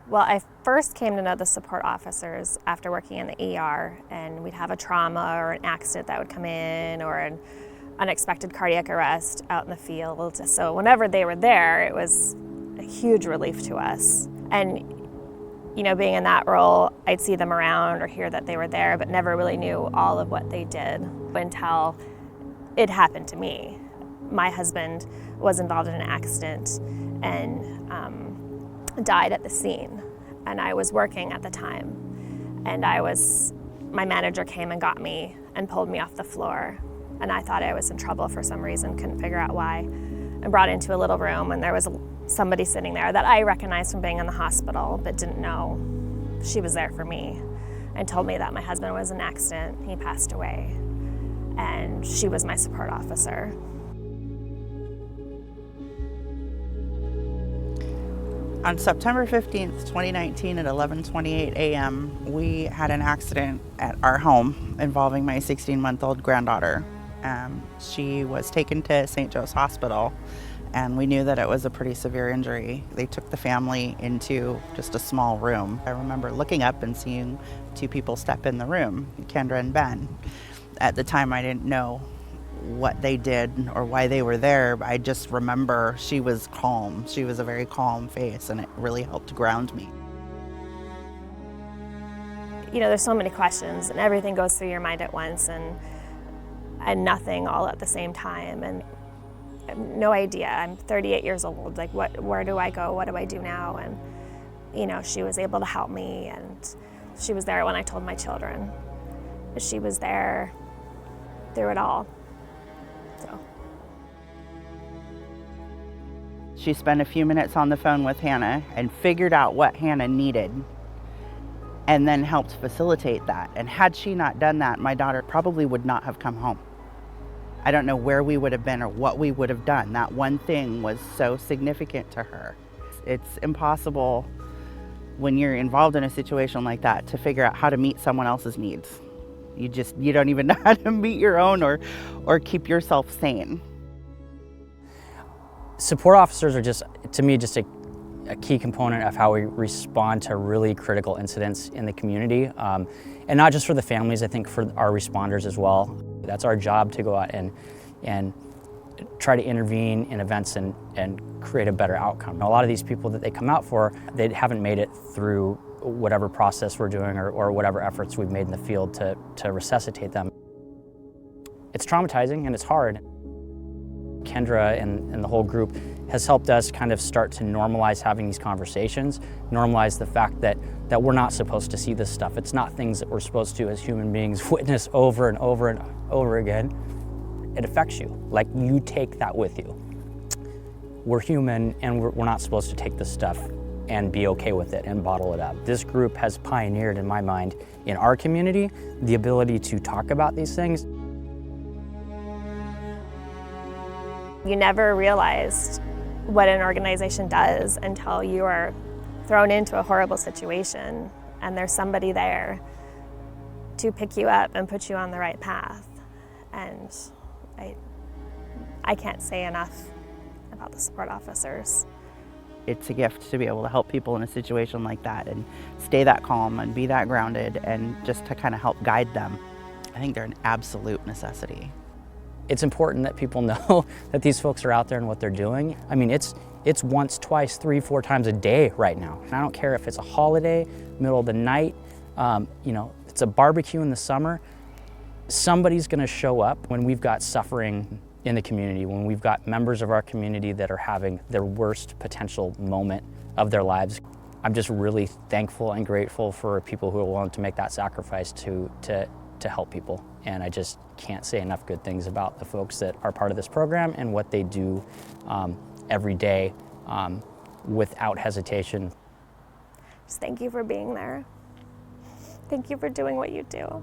Well, I first came to know the support officers after working in the ER, and we'd have a trauma or an accident that would come in, or an unexpected cardiac arrest out in the field. So whenever they were there, it was a huge relief to us. And you know, being in that role, I'd see them around or hear that they were there, but never really knew all of what they did until it happened to me. My husband was involved in an accident and died at the scene, and I was working at the time, and my manager came and got me and pulled me off the floor, and I thought I was in trouble for some reason, couldn't figure out why, and brought into a little room, and there was somebody sitting there that I recognized from being in the hospital but didn't know she was there for me, and told me that my husband was in an accident, he passed away, and she was my support officer. On September 15th, 2019 at 11:28 a.m., we had an accident at our home involving my 16-month-old granddaughter. She was taken to St. Joe's Hospital, and we knew that it was a pretty severe injury. They took the family into just a small room. I remember looking up and seeing two people step in the room, Kendra and Ben. At the time, I didn't know what they did or why they were there. I just remember she was calm. She was a very calm face, and it really helped ground me. You know, there's so many questions, and everything goes through your mind at once, and nothing all at the same time. And I have no idea. I'm 38 years old. Like, where do I go? What do I do now? And you know, she was able to help me, and she was there when I told my children. She was there through it all. So. She spent a few minutes on the phone with Hannah and figured out what Hannah needed, and then helped facilitate that. And had she not done that, my daughter probably would not have come home. I don't know where we would have been or what we would have done. That one thing was so significant to her. It's impossible when you're involved in a situation like that to figure out how to meet someone else's needs. You don't even know how to meet your own or keep yourself sane. Support officers are just, to me, just a key component of how we respond to really critical incidents in the community. And not just for the families, I think for our responders as well. That's our job, to go out and try to intervene in events and create a better outcome. A lot of these people that they come out for, they haven't made it through whatever process we're doing or whatever efforts we've made in the field to resuscitate them. It's traumatizing and it's hard. Kendra and the whole group has helped us kind of start to normalize having these conversations, normalize the fact that we're not supposed to see this stuff. It's not things that we're supposed to, as human beings, witness over and over and over again. It affects you, like you take that with you. We're human, and we're not supposed to take this stuff and be okay with it and bottle it up. This group has pioneered, in my mind, in our community, the ability to talk about these things. You never realized what an organization does until you are thrown into a horrible situation and there's somebody there to pick you up and put you on the right path. And I can't say enough about the support officers. It's a gift to be able to help people in a situation like that and stay that calm and be that grounded and just to kind of help guide them. I think they're an absolute necessity. It's important that people know that these folks are out there and what they're doing. I mean, it's once, twice, 3, 4 times a day right now. And I don't care if it's a holiday, middle of the night, you know, it's a barbecue in the summer. Somebody's gonna show up when we've got suffering in the community, when we've got members of our community that are having their worst potential moment of their lives. I'm just really thankful and grateful for people who are willing to make that sacrifice to help people. And I just can't say enough good things about the folks that are part of this program and what they do every day without hesitation. Just thank you for being there. Thank you for doing what you do.